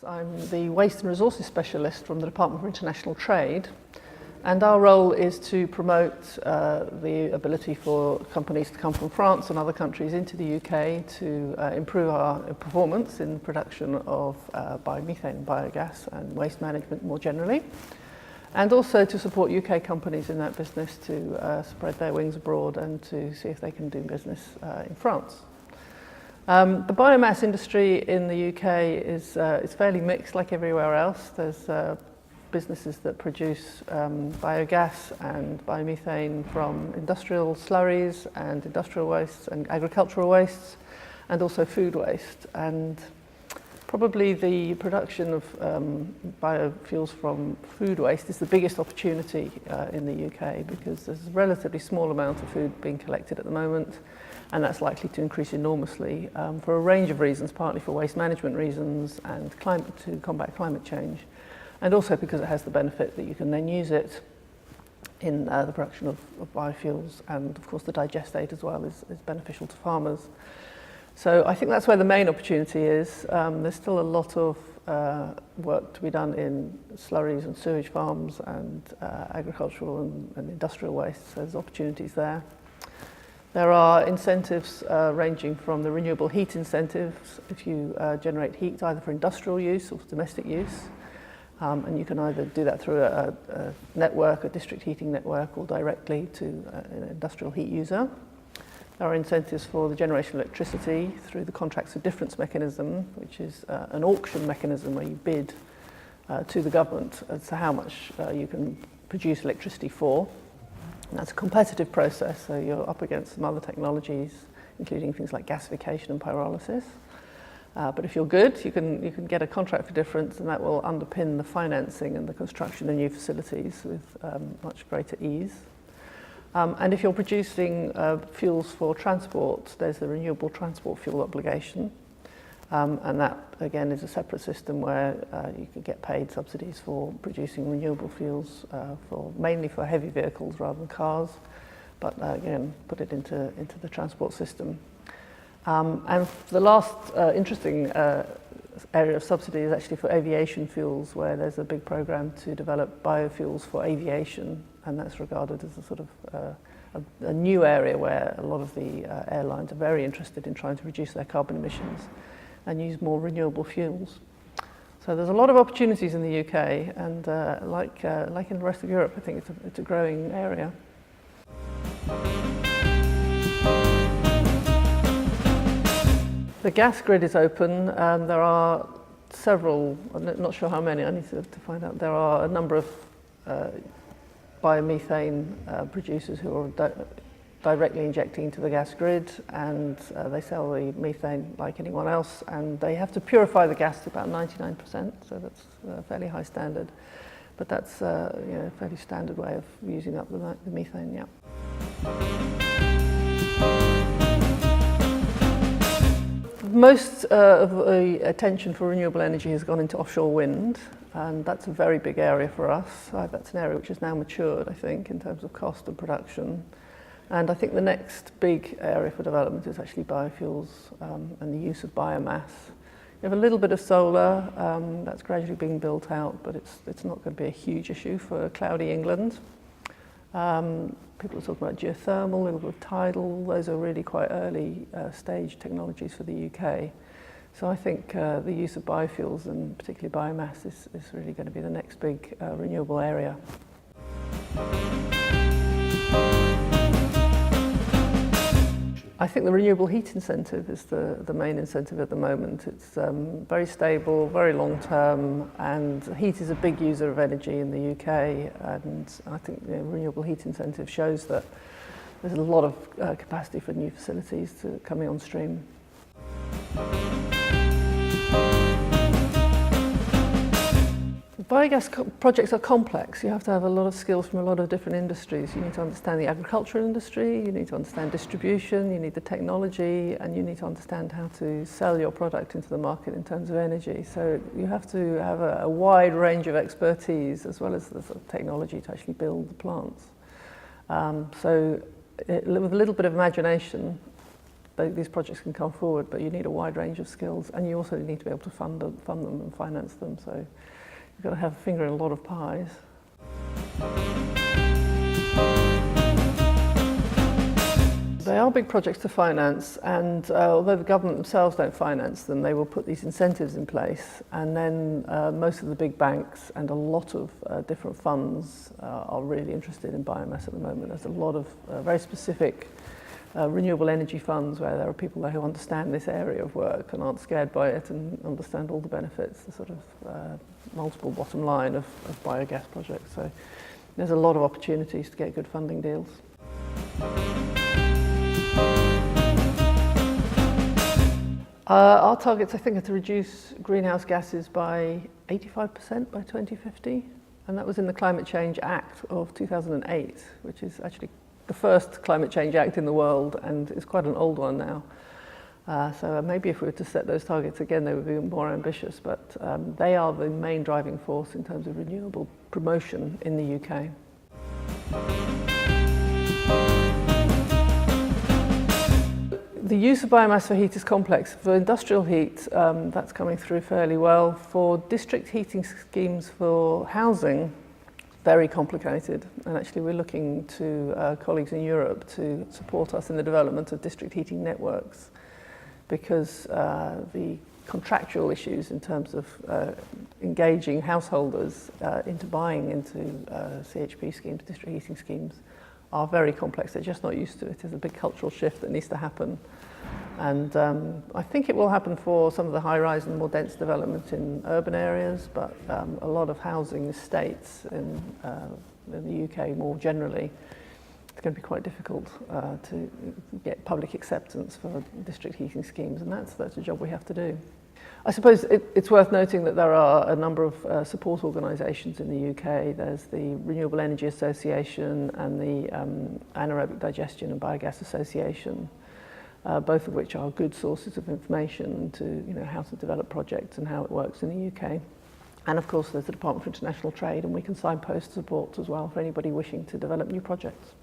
I'm the Waste and Resources Specialist from the Department for International Trade, and our role is to promote the ability for companies to come from France and other countries into the UK to improve our performance in production of biomethane, biogas and waste management more generally, and also to support UK companies in that business to spread their wings abroad and to see if they can do business in France. The biomass industry in the UK is fairly mixed like everywhere else. There's businesses that produce biogas and biomethane from industrial slurries and industrial wastes and agricultural wastes, and also food waste. And probably the production of biofuels from food waste is the biggest opportunity in the UK, because there's a relatively small amount of food being collected at the moment, and that's likely to increase enormously for a range of reasons, partly for waste management reasons and to combat climate change, and also because it has the benefit that you can then use it in the production of biofuels, and of course the digestate as well is beneficial to farmers. So I think that's where the main opportunity is. There's still a lot of work to be done in slurries and sewage farms and agricultural and industrial waste, so there's opportunities there. There are incentives ranging from the renewable heat incentives if you generate heat either for industrial use or for domestic use. And you can either do that through a network, a district heating network, or directly to an industrial heat user. There are incentives for the generation of electricity through the contracts of difference mechanism, which is an auction mechanism where you bid to the government as to how much you can produce electricity for. And that's a competitive process, so you're up against some other technologies, including things like gasification and pyrolysis. But if you're good, you can get a contract for difference, and that will underpin the financing and the construction of new facilities with much greater ease. And if you're producing fuels for transport, there's the renewable transport fuel obligation. And that, again, is a separate system where you could get paid subsidies for producing renewable fuels, mainly for heavy vehicles rather than cars, but again, put it into the transport system. And the last interesting area of subsidy is actually for aviation fuels, where there's a big program to develop biofuels for aviation, and that's regarded as a sort of a new area where a lot of the airlines are very interested in trying to reduce their carbon emissions and use more renewable fuels. So there's a lot of opportunities in the UK, and like in the rest of Europe, I think it's a growing area. The gas grid is open. There are several, I'm not sure how many, I need to find out. There are a number of biomethane producers who are directly injecting into the gas grid, and they sell the methane like anyone else, and they have to purify the gas to about 99%, so that's a fairly high standard. But that's a fairly standard way of using up the methane, yeah. Most of the attention for renewable energy has gone into offshore wind, and that's a very big area for us. That's an area which has now matured, I think, in terms of cost and production. And I think the next big area for development is actually biofuels and the use of biomass. We have a little bit of solar that's gradually being built out, but it's not going to be a huge issue for cloudy England. People are talking about geothermal, a little bit of tidal. Those are really quite early stage technologies for the UK. So I think the use of biofuels, and particularly biomass, is really going to be the next big renewable area. I think the renewable heat incentive is the main incentive at the moment. It's very stable, very long term, and heat is a big user of energy in the UK, and I think the renewable heat incentive shows that there's a lot of capacity for new facilities coming on stream. Biogas projects are complex. You have to have a lot of skills from a lot of different industries. You need to understand the agricultural industry, you need to understand distribution, you need the technology, and you need to understand how to sell your product into the market in terms of energy. So you have to have a wide range of expertise as well as the sort of technology to actually build the plants. With a little bit of imagination, these projects can come forward, but you need a wide range of skills, and you also need to be able to fund them and finance them. So you've got to have a finger in a lot of pies. They are big projects to finance, and although the government themselves don't finance them, they will put these incentives in place, and then most of the big banks and a lot of different funds are really interested in biomass at the moment. There's a lot of very specific renewable energy funds where there are people there who understand this area of work and aren't scared by it and understand all the benefits, the sort of multiple bottom line of biogas projects. So there's a lot of opportunities to get good funding deals. Our targets, I think, are to reduce greenhouse gases by 85% by 2050, and that was in the Climate Change Act of 2008, which is actually the first climate change act in the world, and it's quite an old one now. So maybe if we were to set those targets again, they would be more ambitious, but they are the main driving force in terms of renewable promotion in the UK. The use of biomass for heat is complex. For industrial heat, that's coming through fairly well. For district heating schemes for housing, very complicated. And actually we're looking to colleagues in Europe to support us in the development of district heating networks, because the contractual issues in terms of engaging householders into buying into CHP schemes, district heating schemes, are very complex. They're just not used to it. There's a big cultural shift that needs to happen. And I think it will happen for some of the high-rise and more dense development in urban areas, but a lot of housing estates in the UK more generally, it's going to be quite difficult to get public acceptance for district heating schemes, and that's a job we have to do. I suppose it's worth noting that there are a number of support organisations in the UK. There's the Renewable Energy Association and the Anaerobic Digestion and Biogas Association, both of which are good sources of information into how to develop projects and how it works in the UK. And of course there's the Department for International Trade, and we can signpost support as well for anybody wishing to develop new projects.